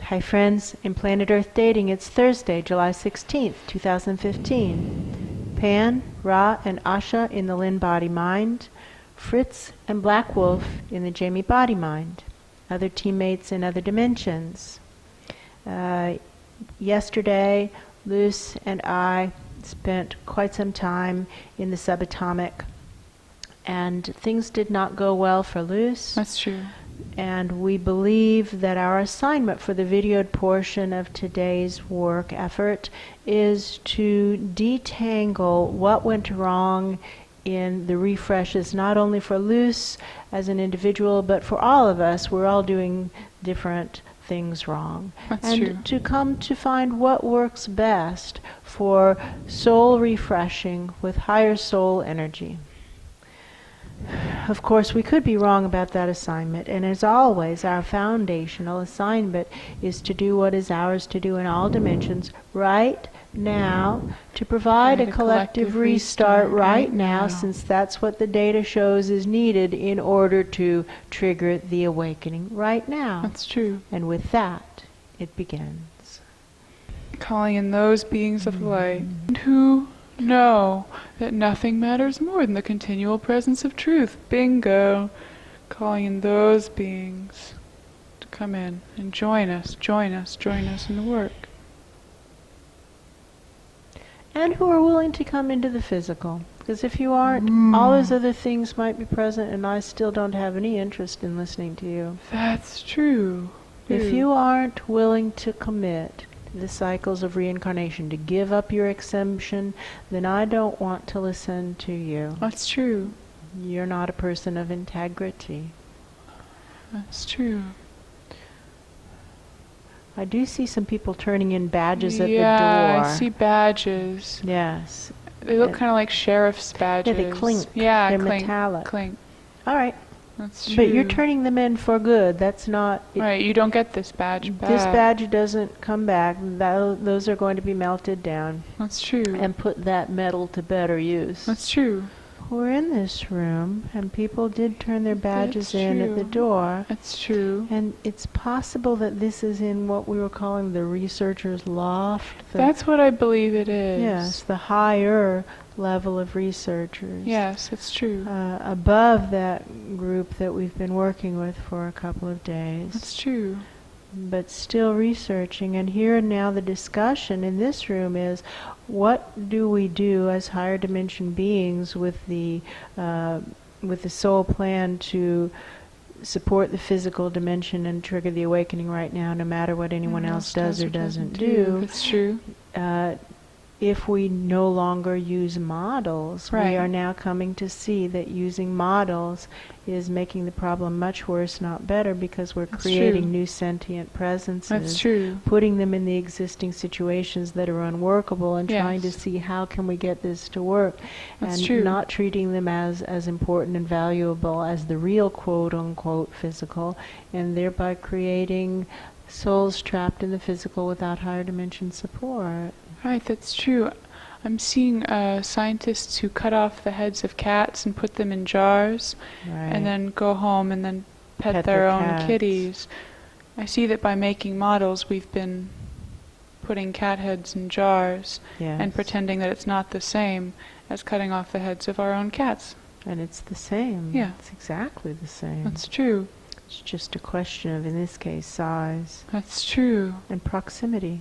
Hi friends, in Planet Earth Dating, it's Thursday, July 16th, 2015. Pan, Ra, and Asha in the Lynn-Body-Mind. Fritz and Black Wolf in the Jamie-Body-Mind. Other teammates in other dimensions. Yesterday, Luce and I spent quite some time in the subatomic, and things did not go well for Luce. That's true. And we believe that our assignment for the videoed portion of today's work effort is to detangle what went wrong in the refreshes, not only for Luce as an individual, but for all of us. We're all doing different things wrong. That's true. To come to find what works best for soul refreshing with higher soul energy. Of course, we could be wrong about that assignment, and as always, our foundational assignment is to do what is ours to do in all dimensions right now, to provide a collective restart right now, since that's what the data shows is needed in order to trigger the awakening right now. That's true. And with that, it begins. Calling in those beings of light who know that nothing matters more than the continual presence of truth. Bingo! Calling in those beings to come in and join us in the work. And who are willing to come into the physical. Because if you aren't, all those other things might be present, and I still don't have any interest in listening to you. That's true. If you aren't willing to commit to the cycles of reincarnation, to give up your exemption, then I don't want to listen to you. That's true. You're not a person of integrity. That's true. I do see some people turning in badges at the door. Yeah, I see badges. Yes. They look kind of like sheriff's badges. Yeah, they clink. Yeah, they're clink. metallic. Clink. All right. That's true. But you're turning them in for good. That's not... Right, you don't get this badge back. This badge doesn't come back. Those are going to be melted down. That's true. And put that metal to better use. That's true. We're in this room, and people did turn their badges in at the true. door. That's true. And it's possible that this is in what we were calling the researcher's loft. That's what I believe it is. Yes, the higher level of researchers. Yes, it's true. Above that group that we've been working with for a couple of days. That's true. But still researching. And here and now the discussion in this room is, what do we do as higher dimension beings with the soul plan to support the physical dimension and trigger the awakening right now, no matter what anyone else does or doesn't do. That's true. If we no longer use models, Right. we are now coming to see that using models is making the problem much worse, not better, because we're That's creating true. new sentient presences, That's true. putting them in the existing situations that are unworkable, and Yes. trying to see how can we get this to work, That's and true. not treating them as important and valuable as the real quote-unquote physical, and thereby creating souls trapped in the physical without higher dimension support. Right, that's true. I'm seeing scientists who cut off the heads of cats and put them in jars, Right. and then go home and then pet Pet their their own cats. kitties. I see that by making models, we've been putting cat heads in jars Yes. and pretending that it's not the same as cutting off the heads of our own cats. And it's the same. Yeah. It's exactly the same. That's true. It's just a question of, in this case, size That's true. and proximity.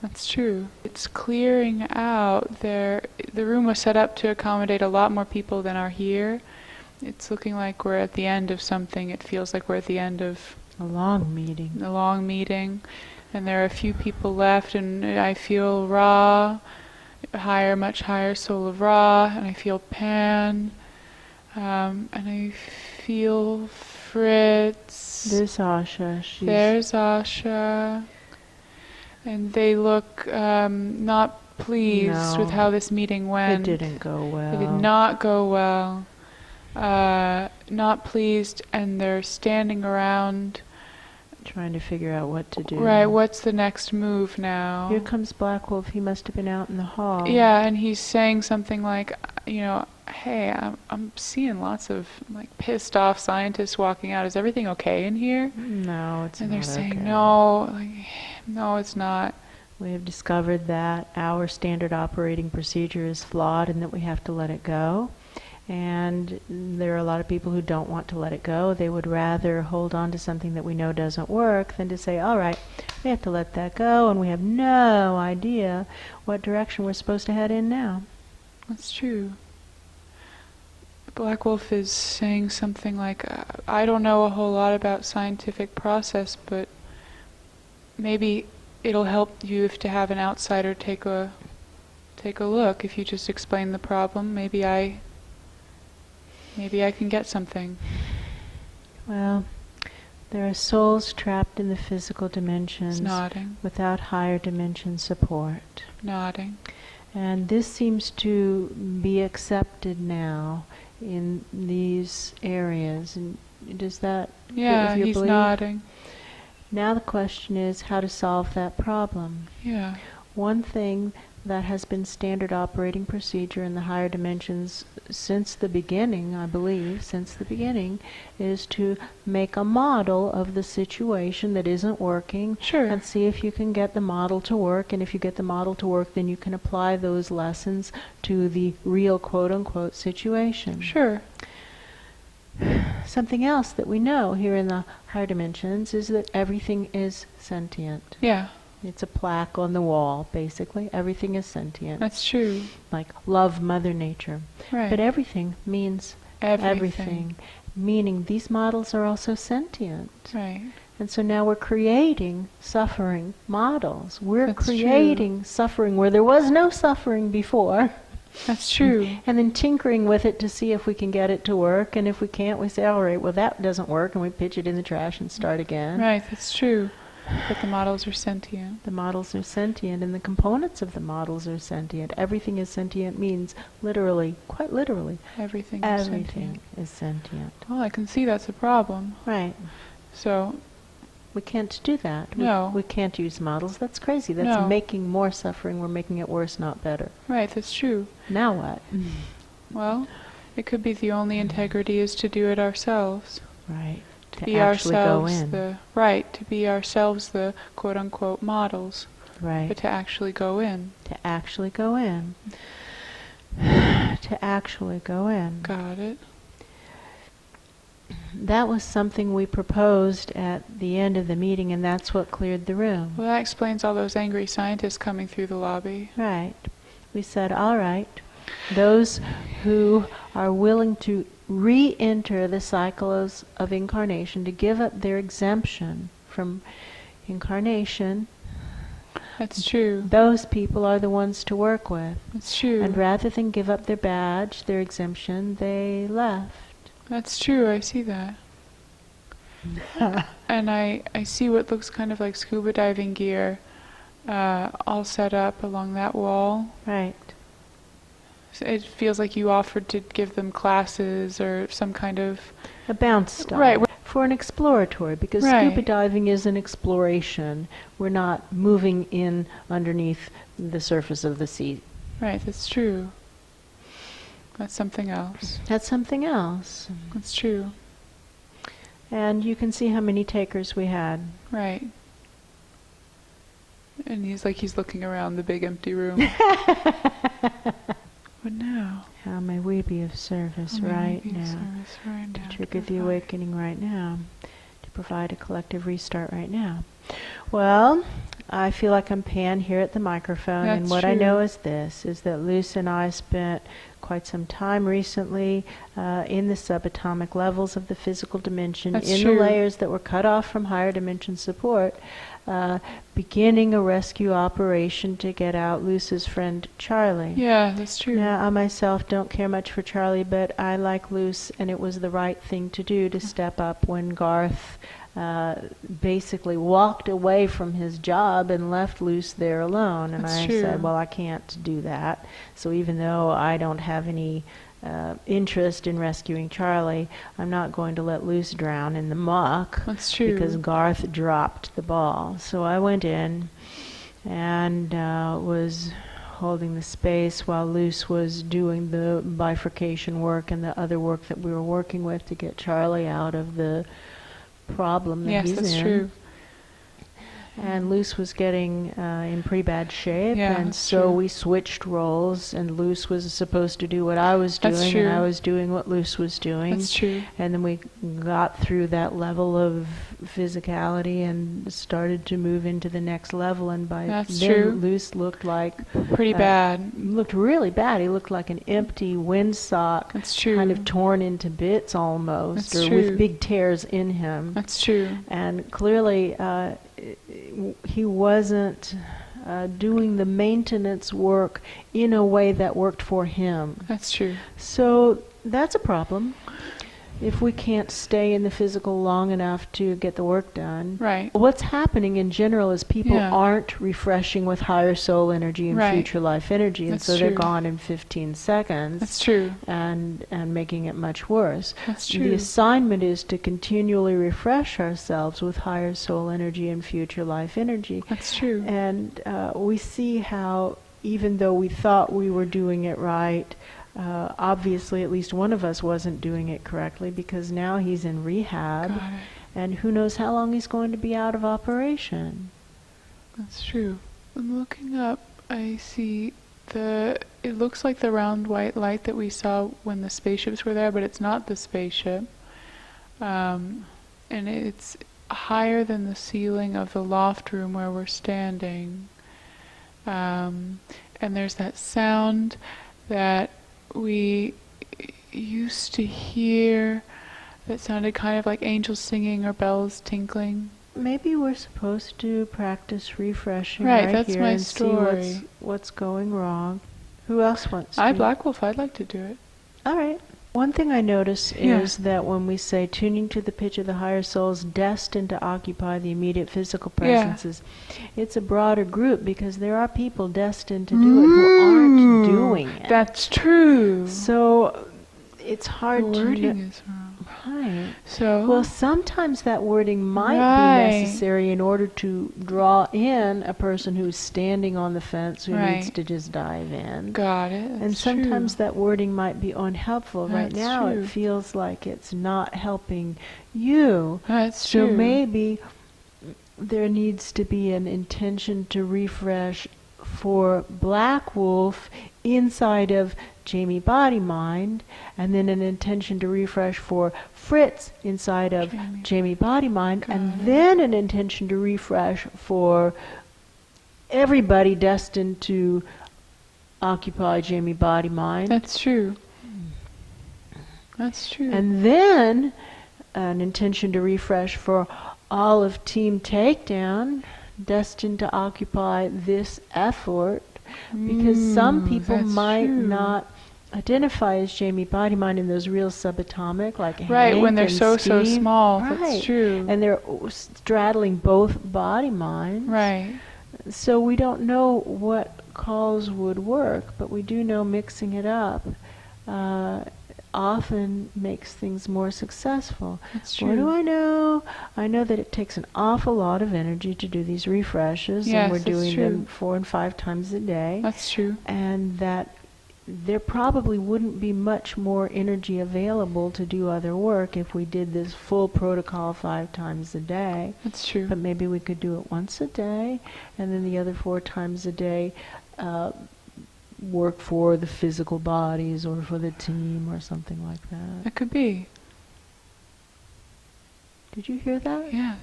That's true. It's clearing out there. The room was set up to accommodate a lot more people than are here. It's looking like we're at the end of something. It feels like we're at the end of A long meeting. a long meeting. And there are a few people left, and I feel Ra, much higher soul of Ra, and I feel Pan, and I feel Fritz. There's Asha. There's Asha. And they look not pleased with how this meeting went. It didn't go well. It did not go well. Not pleased, and they're standing around Trying to figure out what to do. Right, what's the next move now? Here comes Black Wolf. He must have been out in the hall. Yeah, and he's saying something like, hey, I'm seeing lots of like pissed off scientists walking out. Is everything okay in here? No, it's not. And they're saying, okay. no, it's not. We have discovered that our standard operating procedure is flawed and that we have to let it go. And there are a lot of people who don't want to let it go. They would rather hold on to something that we know doesn't work than to say, all right, we have to let that go, and we have no idea what direction we're supposed to head in now. That's true. Black Wolf is saying something like, I don't know a whole lot about scientific process, but maybe it'll help you if to have an outsider take a look. If you just explain the problem, maybe I can get something. Well, there are souls trapped in the physical dimensions without higher dimension support. Nodding. And this seems to be accepted now in these areas. And does that fit with your he's belief? nodding. Now the question is how to solve that problem. Yeah. One thing that has been standard operating procedure in the higher dimensions since the beginning, I believe, is to make a model of the situation that isn't working. Sure. And see if you can get the model to work. And if you get the model to work, then you can apply those lessons to the real quote-unquote situation. Sure. Something else that we know here in the higher dimensions is that everything is sentient. Yeah. It's a plaque on the wall, basically. Everything is sentient. That's true. Like, love Mother Nature. Right. But everything means everything. Meaning these models are also sentient. Right. And so now we're creating suffering models. We're That's creating suffering where there was no suffering before. That's true. And then tinkering with it to see if we can get it to work. And if we can't, we say, all right, well, that doesn't work. And we pitch it in the trash and start again. Right, that's true. But the models are sentient. The models are sentient, and the components of the models are sentient. Everything is sentient means literally, quite literally, Everything is sentient. Well, I can see that's a problem. Right. So, We can't do that. No. We can't use models. That's crazy. That's No. making more suffering. We're making it worse, not better. right, that's true. Now what? Well, it could be the only integrity is to do it ourselves. Right. To Be actually go ourselves in. to be ourselves the quote-unquote models, Right. but to actually go in. To actually go in. To actually go in. Got it. That was something we proposed at the end of the meeting, and that's what cleared the room. Well, that explains all those angry scientists coming through the lobby. Right. We said, all right, those who are willing to re-enter the cycles of incarnation, to give up their exemption from incarnation, That's true. those people are the ones to work with. That's true. And rather than give up their badge, their exemption, they left. That's true, I see that. And I see what looks kind of like scuba diving gear all set up along that wall. Right. So it feels like you offered to give them classes or some kind of... A bounce style. Right. For an exploratory, because Right. scuba diving is an exploration. We're not moving in underneath the surface of the sea. Right, that's true. That's something else. That's something else. That's true. And you can see how many takers we had. Right. And he's looking around the big empty room. What now? How may we be of service right now? To trigger the awakening right now. To provide a collective restart right now. Well, I feel like I'm Pan here at the microphone, and That's what I true. know is this, is that Luce and I spent quite some time recently in the subatomic levels of the physical dimension, That's in true. the layers that were cut off from higher dimension support, beginning a rescue operation to get out Luce's friend Charlie. Yeah, that's true. Now, I myself don't care much for Charlie, but I like Luce, and it was the right thing to do to step up when Garth basically walked away from his job and left Luce there alone. And That's I true. said, well, I can't do that. So even though I don't have any interest in rescuing Charlie, I'm not going to let Luce drown in the muck. That's true. Because Garth dropped the ball. So I went in and was holding the space while Luce was doing the bifurcation work and the other work that we were working with to get Charlie out of the problem that he's in. Yes, that's true. And Luce was getting in pretty bad shape, Yeah, and that's so true. we switched roles, and Luce was supposed to do what I was That's doing, true. and I was doing what Luce was doing. That's true. And then we got through that level of physicality and started to move into the next level, and by That's then true. Luce looked like Pretty bad. looked really bad. He looked like an empty windsock, That's true. kind of torn into bits almost, That's or true. with big tears in him. That's true. And clearly he wasn't doing the maintenance work in a way that worked for him. That's true. So that's a problem. If we can't stay in the physical long enough to get the work done. Right. What's happening in general is people Yeah. aren't refreshing with higher soul energy and Right. future life energy, and That's so they're true. gone in 15 seconds. That's true. And making it much worse. That's The true. assignment is to continually refresh ourselves with higher soul energy and future life energy. That's true. And we see how, even though we thought we were doing it right, obviously at least one of us wasn't doing it correctly, because now he's in rehab, Got it. and who knows how long he's going to be out of operation. That's true. I'm looking up. I see it looks like the round white light that we saw when the spaceships were there, but it's not the spaceship. And it's higher than the ceiling of the loft room where we're standing. And there's that sound that we used to hear that sounded kind of like angels singing or bells tinkling. Maybe we're supposed to practice refreshing Right, right that's here my and story. see what's going wrong. Who else wants I, to? Black Wolf, I'd like to do it. All right. One thing I notice Yeah. is that when we say tuning to the pitch of the higher souls destined to occupy the immediate physical presences, it's a broader group, because there are people destined to do it who aren't doing it. That's true. So it's The hard to wording know. is wrong. Right. So, Well, sometimes that wording might Right. be necessary in order to draw in a person who's standing on the fence who needs Right. to just dive in. got it. And That's sometimes true. that wording might be unhelpful. Right That's now true. it feels like it's not helping you. That's So true. maybe there needs to be an intention to refresh for Black Wolf inside of Jamie Body-Mind, and then an intention to refresh for Fritz inside of Jamie Body-Mind, and Got it. then an intention to refresh for everybody destined to occupy Jamie Body-Mind. That's true. That's true. And then an intention to refresh for all of Team Takedown, destined to occupy this effort, because some people that's might true. not identify as Jamie Body-Mind in those real subatomic, like Right, Hank when they're and so Steve. small. Right. That's true. And they're straddling both body minds. Right. So we don't know what calls would work, but we do know mixing it up often makes things more successful. That's What do true. I know? I know that it takes an awful lot of energy to do these refreshes, Yes, and we're that's doing them true. 4 and 5 times a day, That's true. and that there probably wouldn't be much more energy available to do other work if we did this full protocol 5 times a day. That's true. But maybe we could do it once a day, and then the other 4 times a day work for the physical bodies or for the team or something like that. It could be. Did you hear that? Yes.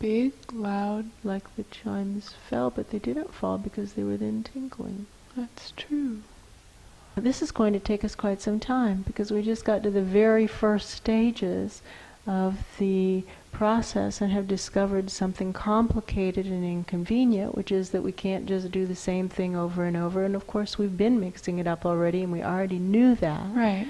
Big, loud. Like the chimes fell, but they didn't fall because they were then tinkling. That's true. This is going to take us quite some time, because we just got to the very first stages of the process and have discovered something complicated and inconvenient, which is that we can't just do the same thing over and over. And of course we've been mixing it up already, and we already knew that. Right.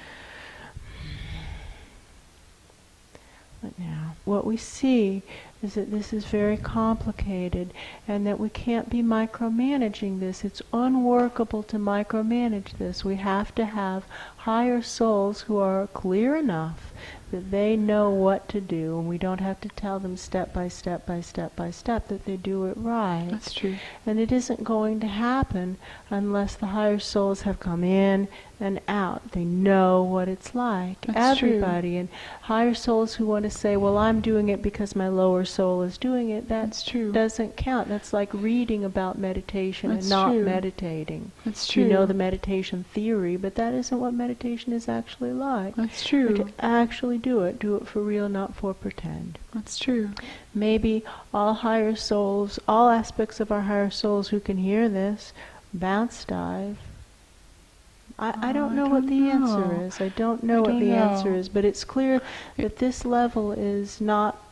But now what we see is that this is very complicated and that we can't be micromanaging this. It's unworkable to micromanage this. We have to have higher souls who are clear enough that they know what to do, and we don't have to tell them step by step by step by step that they do it right. That's true. And it isn't going to happen unless the higher souls have come in and out. They know what it's like. That's Everybody. true. And higher souls who want to say, well, I'm doing it because my lower soul is doing it, That's true. doesn't count. That's like reading about meditation That's and not true. meditating. That's true. You know the meditation theory, but that isn't what meditation is actually like. That's But true. to actually do it for real, not for pretend. That's true. Maybe all higher souls, all aspects of our higher souls who can hear this, bounce dive. I don't know what the answer is. I don't know what the answer is, but it's clear that this level is not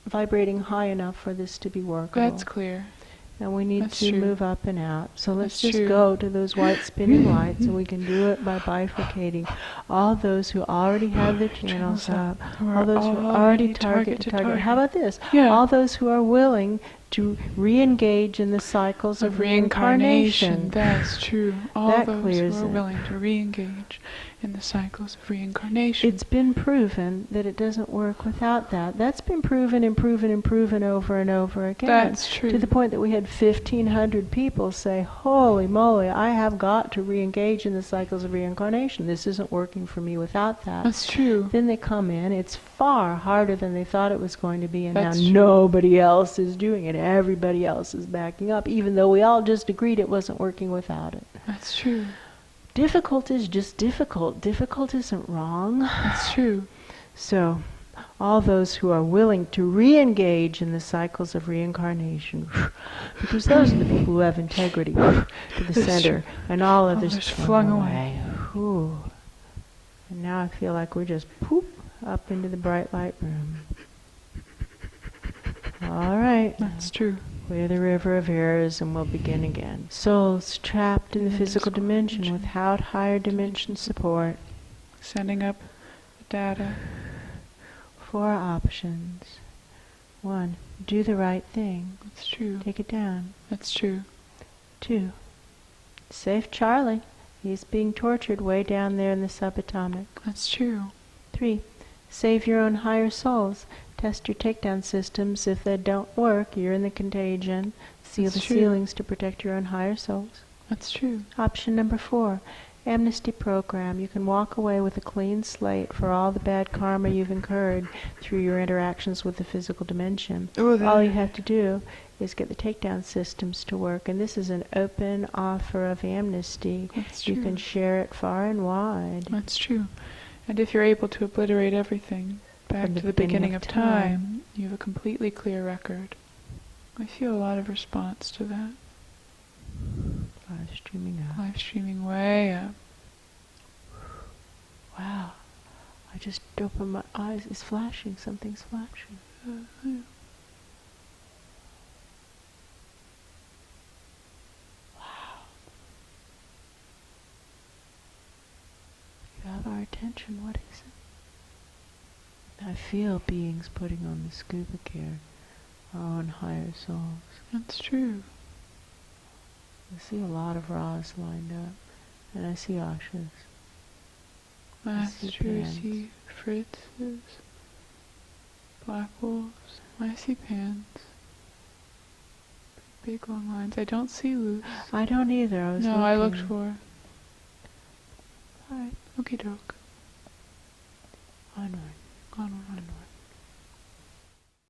vibrating high enough for this to be workable. That's clear. And we need That's to true. move up and out. So let's That's just true. go to those white spinning lights, and we can do it by bifurcating all those who already have their channels up, all those who are already target to target. How about this? Yeah. All those who are willing to re-engage in the cycles of reincarnation. That's true. All That those clears who are it. willing to re-engage in the cycles of reincarnation. It's been proven that it doesn't work without that. That's been proven and proven and proven over and over again. That's true. To the point that we had 1,500 people say, holy moly, I have got to re-engage in the cycles of reincarnation. This isn't working for me without that. That's true. Then they come in. It's far harder than they thought it was going to be, and That's now true. nobody else is doing it. Everybody else is backing up, even though we all just agreed it wasn't working without it. That's true. Difficult is just difficult. Difficult isn't wrong. That's true. So, all those who are willing to re-engage in the cycles of reincarnation, because those are the people who have integrity, to the That's center, and all others Others flung away. Whew. And now I feel like we're just poop up into the bright light room. All right. That's true. Clear the river of errors and we'll begin again. Souls trapped in the physical dimension without higher dimension support. Sending up the data. 4 options. 1. Do the right thing. That's true. Take it down. That's true. 2. Save Charlie. He's being tortured way down there in the subatomic. That's true. 3. Save your own higher souls. Test your takedown systems. If they don't work, you're in the contagion. Seal That's the true. ceilings to protect your own higher souls. That's true. Option number 4. Amnesty program. You can walk away with a clean slate for all the bad karma you've incurred through your interactions with the physical dimension. All you have to do is get the takedown systems to work, and this is an open offer of amnesty. That's You true. can share it far and wide. That's true. And if you're able to obliterate everything back From to the beginning of time, you have a completely clear record. I feel a lot of response to that. Live streaming up. Live streaming way up. Wow. I just opened my eyes. It's flashing. Something's flashing. Wow. You have our attention. What is it? I feel beings putting on the scuba gear. Our own higher souls. That's true. I see a lot of Ra's lined up. And I see Ashas. That's see true. I Pans. see Fritz's, Black Wolves. I see Pans. Big long lines. I don't see Luce. I don't either. I was No, I looked looking. for. Alright. Okie doke. Onward. Onward.